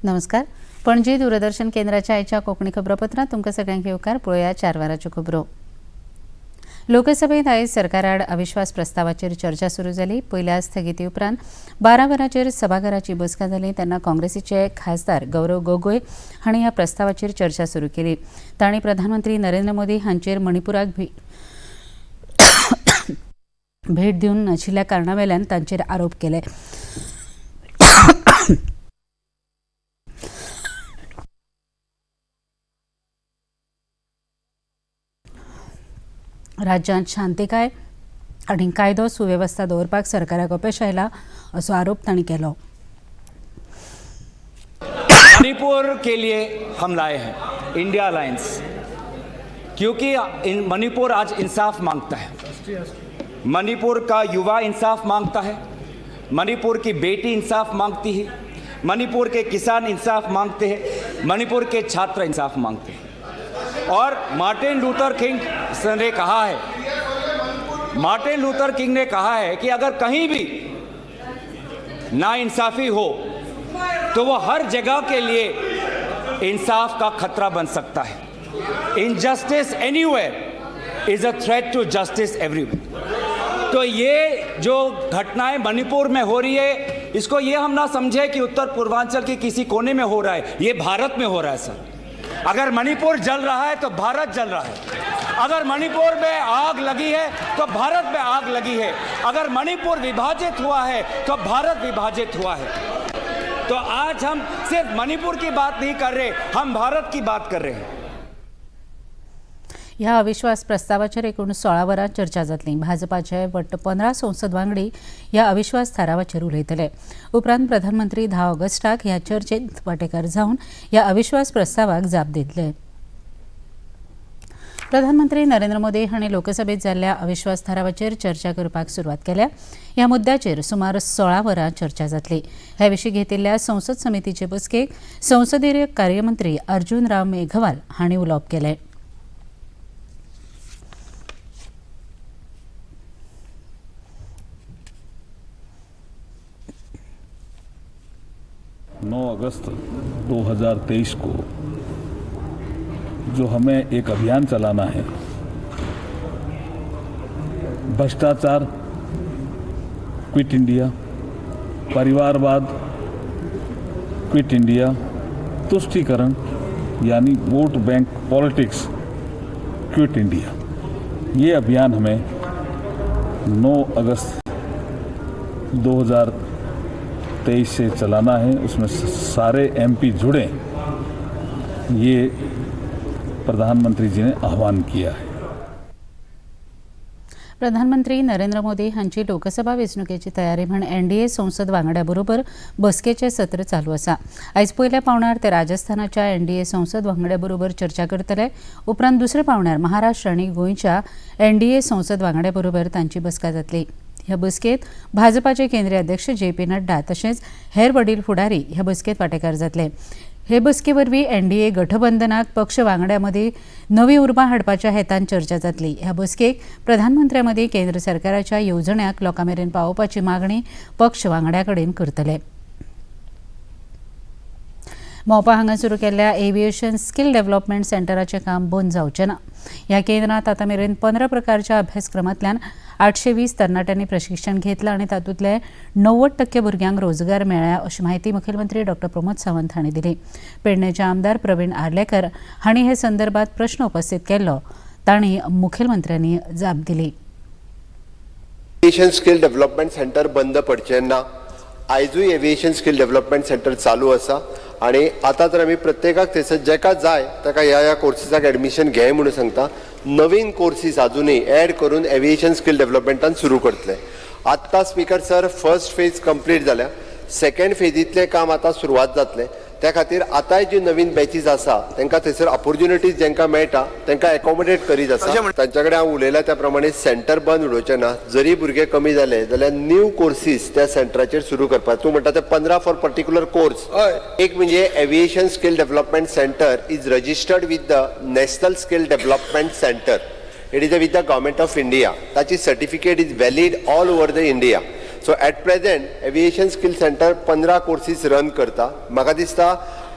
नमस्कार. पणजी दूरदर्शन केंद्राच्या आयच्या कोंकणी खबरापत्रांत तुमकां सगळ्यांक येवकार. पळोवया 4 वरांच्यो खबरो. लोकसभेत आयज सरकाराड अविश्वास प्रस्तावाचेर चर्चा सुरू जाली. पयल्या स्थगिती उपरांत 12 वरांचेर सभाघराची बसका जाली तेन्ना काँग्रेसीचे खासदार गौरव गोगोय हांणी ह्या प्रस्तावाचेर चर्चा सुरू केली. तांणी प्रधानमंत्री नरेंद्र मोदी हांचेर मणिपुराक भेट दिवन नाशिल्ल्या कारणावेल्यान तांचेर आरोप केले. राज्यांत शांतीकाय आनी कायदो सुवेवस्था दवरपाक सरकाराक अपयश आयला असो आरोप तांणी केलो. मणिपुर के लिए हम लाए हैं इंडिया अलायंस, क्योंकि मणिपुर आज इंसाफ मांगता है. मणिपुर का युवा इंसाफ मांगता है, मणिपुर की बेटी इंसाफ मांगती है, मणिपुर के किसान इंसाफ मांगते हैं, मणिपुर के छात्र इंसाफ मांगते हैं. और मार्टिन लूथर किंग ने कहा है कि अगर कहीं भी नाइंसाफी हो तो वो हर जगह के लिए इंसाफ का खतरा बन सकता है. Injustice anywhere is a threat to justice everywhere. तो ये जो घटनाएं मणिपुर में हो रही है, इसको ये हम ना समझे कि उत्तर पूर्वांचल के किसी कोने में हो रहा है. ये भारत में हो रहा है सर. अगर मणिपुर जल रहा है तो भारत जल रहा है. अगर मणिपुर में आग लगी है तो भारत में आग लगी है. अगर मणिपुर विभाजित हुआ है तो भारत विभाजित हुआ है. तो आज हम सिर्फ मणिपुर की बात नहीं कर रहे, हम भारत की बात कर रहे हैं. ह्या अविश्वास प्रस्तावाचेर एकूण 16 वरां चर्चा जातली. भाजपाचे वट्ट 15 संसद वांगडी ह्या अविश्वास थारावाचेर उलयतले. उपरांत प्रधानमंत्री 10 ऑगस्टाक ह्या चर्चेत वांटेकार जावन ह्या अविश्वास प्रस्तावाक जाप दितले. प्रधानमंत्री नरेंद्र मोदी हांणी लोकसभेत जाल्ल्या अविश्वास थारावाचेर चर्चा करपाक सुरवात केल्या. ह्या मुद्द्याचेर सुमार 16 वरां चर्चा जातली. ह्या विशीं घेतिल्ल्या संसद समितीचे बसकेक संसदीय कार्यमंत्री अर्जुन राम मेघवाल हांणी उलोवप केलें. 9 अगस्त 2023 को जो हमें एक अभियान चलाना है, भ्रष्टाचार क्विट इंडिया, परिवारवाद क्विट इंडिया, तुष्टीकरण यानी vote bank politics quit India, ये अभियान हमें 9 अगस्त 2023 से चलाना है. उसमें सारे एमपी जुड़े, ये प्रधानमंत्री जी ने आह्वान किया है. प्रधानमंत्री नरेंद्र मोदी हांची लोकसभा वेंचणुकेची तयारी म्हण एनडीए संसद वांगड्या बरोबर बसकेचे सत्र चालू आसा. आयज पयल्या पावण्यार ते राजस्थानाच्या एनडीए संसद वांगड्या बरोबर चर्चा करतले. उपरांत दुसऱ्या पावण्यार महाराष्ट्र आनी गोंयच्या एनडीए संसद वांगड्या बरोबर तांची बसका जातली. ह्या बसकेत भाजपाचे केंद्रीय अध्यक्ष जे.पी. नड्डा तशेंच हेर वडील फुडारी ह्या बसकेत वांटेकार जातले. हे बसके वरवीं एनडीए गठबंधनाक पक्ष वांगड्या मदीं नवी उर्बा हाडपाच्या हेतान चर्चा जातली. ह्या बसकेक प्रधानमंत्र्या मदीं केंद्र सरकाराच्या येवजण्यांक लोकां मेरेन पावोवपाची मागणी पक्ष वांगड्या कडेन करतले. मोपा हांगा सुरू केल्ल्या एव्हिएशन स्किल डेव्हलपमेंट सेंटराचें काम बंद जावचें ना. ह्या केंद्रांत आतां मेरेन 15 प्रकारच्या अभ्यासक्रमांतल्यान 820 तरणाट्यांनी प्रशिक्षण घेतलां आनी तातूंतले 90% भुरग्यांक रोजगार मेळ्ळ्या अशी माहिती मुखेलमंत्री डॉ. प्रमोद सावंत हांणी दिली. पेडणेचे आमदार प्रवीण आर्लेकर हांणी हे संदर्भात प्रस्न उपस्थित केल्लो. तांणी मुखेलमंत्र्यांनी जाप दिली. एविएशन स्किल डेव्हलपमेंट सेंटर बंद पडचें ना. आयजूय एविएशन स्किल डेव्हलपमेंट सेंटर चालू आसा आणि आता तर आमी प्रत्येकाक थंयसर जेका जाय ताका ह्या कोर्सीसाक एडमिशन घे म्हणून सांगता. नवीन कोर्सीस अजूनय ऍड करून एविएशन स्किल डेव्हलपमेंटान सुरू करतले. आत्ता speaker sir first phase complete जाल्या. सेकंड फेजीतले काम आता सुरवात जातले. त्या खातीर आतांय जी नवीन बॅचीज आसा तांकां थंयसर ऑपॉर्च्युनिटीज जेंकां मेळटा तांकां एकोमोडेट करीत आसा. तांच्या कडेन हांव उलयलां त्या प्रमाणे सेंटर बंद उडोवचें ना. जरी भुरगे कमी जाले जाल्यार न्यू कोर्सीस त्या सेंटराचेर सुरू करपाक. तूं म्हणटा ते 15 फॉर पर्टिक्युलर कोर्स. एक म्हणजे aviation skill development centre is registered with the national skill development centre. It is with the government of India. ताची certificate is valid all over the India. So at present aviation skill centre 15 courses run करता. म्हाका दिसता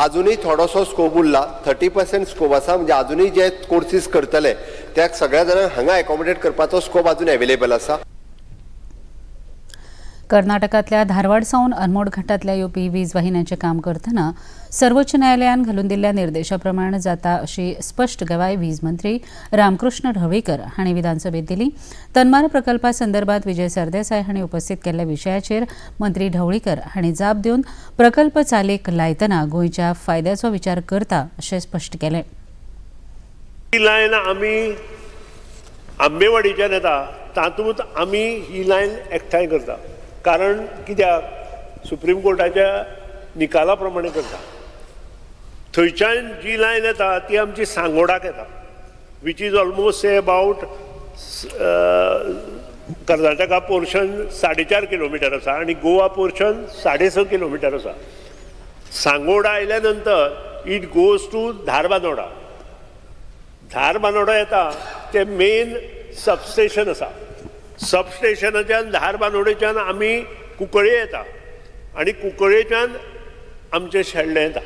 अजूनय थोडोसो scope उरला. 30% scope आसा. म्हणजे अजूनय जे कोर्सीस करतले त्या सगळ्या जाणांक हांगा एकोमोडेट करपाचो स्कोप अजून अवेलेबल आसा. कर्नाटकातल्या धारवाड सावन अनमोड घाटातल्या येवपी वीज वाहिन्यांचें काम करतना सर्वोच्च न्यायालयान घालून दिल्ल्या निर्देशाप्रमाण जाता अशी स्पश्ट गवाय वीज मंत्री रामकृष्ण ढवळीकर हांणी विधानसभेत दिली. तन्मार प्रकल्पा संदर्भात विजय सरदेसाय हांणी उपस्थित केल्ल्या विशयाचेर मंत्री ढवळीकर हांणी जाप दिवन प्रकल्प चालीक लायतना गोंयच्या फायद्याचो विचार करता अशें स्पश्ट केलें. ही लायन आमी आंबेवाडीच्यान येता तातूंत आमी ही लायन एकठांय करता. कारण कित्याक सुप्रीम कोर्टाच्या निकाला प्रमाणे करता. थंयच्यान जी लायन येता ती आमची सांगोडाक येता which is almost say about Karnataka portion 4.5 kilometre आसा आणि गोवा पोर्शन 6.5 किलोमिटर आसा. सांगोडा आयल्या नंतर it goes to Dharbandora. Dharbandora येता ते मेन सबस्टेशन आसा. सबस्टेशनाच्यान धारबांदोडेच्यान आमी कुंकळे येता आणि कुंकळेच्यान आमचें शेल्डें येता.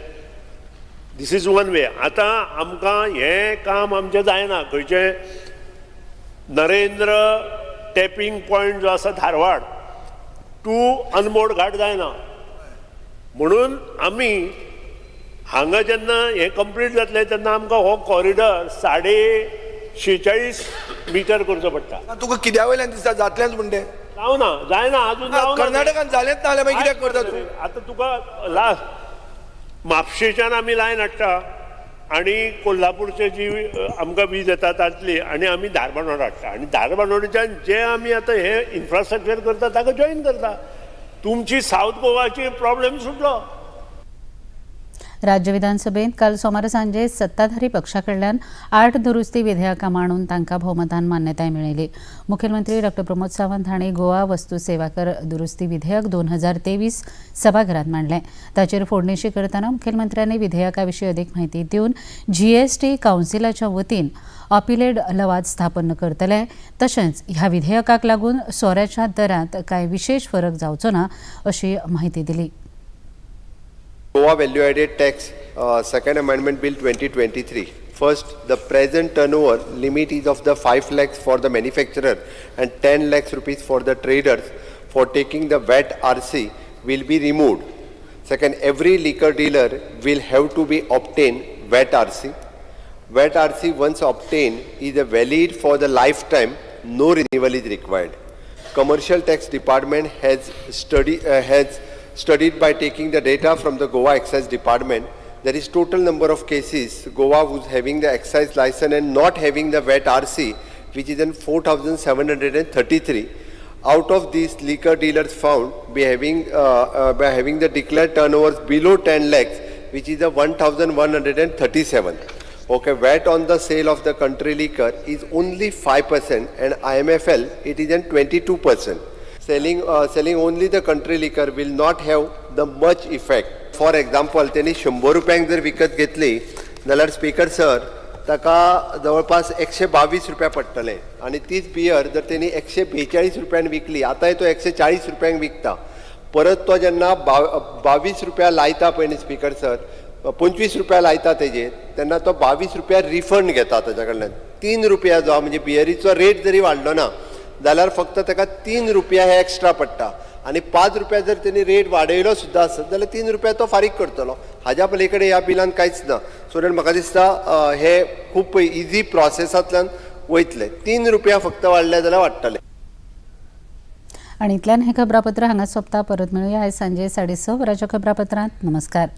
This is one way. आतां आमकां हें काम आमचें जायना. खंयचें नरेंद्र टॅपिंग पॉयंट जो आसा धारवाड टू अनमोड घाट जायना. म्हणून आमी हांगा जेन्ना हें कंप्लीट जातलें तेन्ना आमकां हो कॉरिडॉर 46 मीटर करचो पडटा. तुका कित्या वयल्यान दिसता जातलेंच म्हणटे जावना जायना अजून जावना. कर्नाटकान जालेंच ना जाल्यार मागीर कित्याक करता तूं? आतां तुका लास्ट म्हापशेच्यान आमी लायन हाडटा आणि कोल्हापूरचे जी आमकां वीज येता तातली आणि आमी धारबांदोड हाडटा आणि धारबांदोडेच्यान जे आमी आतां हे इन्फ्रास्ट्रक्चर करता ताका जॉईन करता. तुमची साऊथ गोवाची प्रॉब्लेम सुटलो. राज्य विधानसभेत काल सोमारा सांजे सत्ताधारी पक्षाकडल्यान 8 दुरुस्ती विधेयकां मांडून तांकां भोवमतान मान्यताय मेळयली. मुखेलमंत्री डॉ प्रमोद सावंत हांणी गोवा वस्तू सेवा कर दुरुस्ती विधेयक 2023 सभाघरांत मांडलें. ताचेर फोडणीशी करतना मुखेलमंत्र्यांनी विधेयका विशीं अदीक म्हायती दिवन GST कावन्सिलाच्या वतीन अपीलेट लवाद स्थापन करतले. तशेंच ह्या विधेयकाक लागून सोऱ्याच्या दरांत कांय विशेष फरक जावचो ना अशी म्हायती दिली. Goa Value Added Tax Second Amendment Bill 2023. First, the present turnover limit is of the 5 lakhs for the manufacturer and 10 lakhs rupees for the traders for taking the VAT RC will be removed. Second, every liquor dealer will have to be obtained VAT RC. VAT RC once obtained is valid for the lifetime. No renewal is required. Commercial Tax Department has studied by taking the data from the Goa Excise Department. There is total number of cases Goa was having the excise license and not having the VAT RC, which is in 4,733. Out of these, liquor dealers found by having the declared turnovers below 10 lakhs, which is the 1,137. Okay, VAT on the sale of the country liquor is only 5% and IMFL it is in 22%. Selling only the country liquor will not have the much effect. For example, त्यांनी 100 रुपयांक जर विकत घेतली जाल्यार speaker sir ताका जवळपास 122 रुपया पडटले आणि तीच बियर जर त्यांनी 142 रुपयान विकली आतांय तो 140 रुपयांक विकता. परत तो जेन्ना 22 रुपया लायता पळय न्ही स्पीकर सर 25 रुपया लायता तेजेर तेन्ना तो 22 रुपया रिफंड घेता ताच्या कडल्यान. 3 रुपया जो म्हणजे बियरीचो रेट जरी वाडलो ना जाल्यार फक्त ताका 3 रुपया हे एक्स्ट्रा पडटा आणि 5 रुपया जर त्यांनी रेट वाडयलो सुद्धा आसत जाल्यार 3 रुपया तो फारीक करतलो. हाज्या पलीकडे ह्या बिलान कांयच ना. सो म्हाका दिसता हे खूब इजी प्रोसेसांतल्यान वयतले. 3 रुपया फक्त वाडले जाल्यार वाडटले. आणि इतल्यान हें खबरापत्र हांगा सोंपता. परत मेळुया आयज सांजे 6:30 वरांच्या खबरापत्रांत. नमस्कार.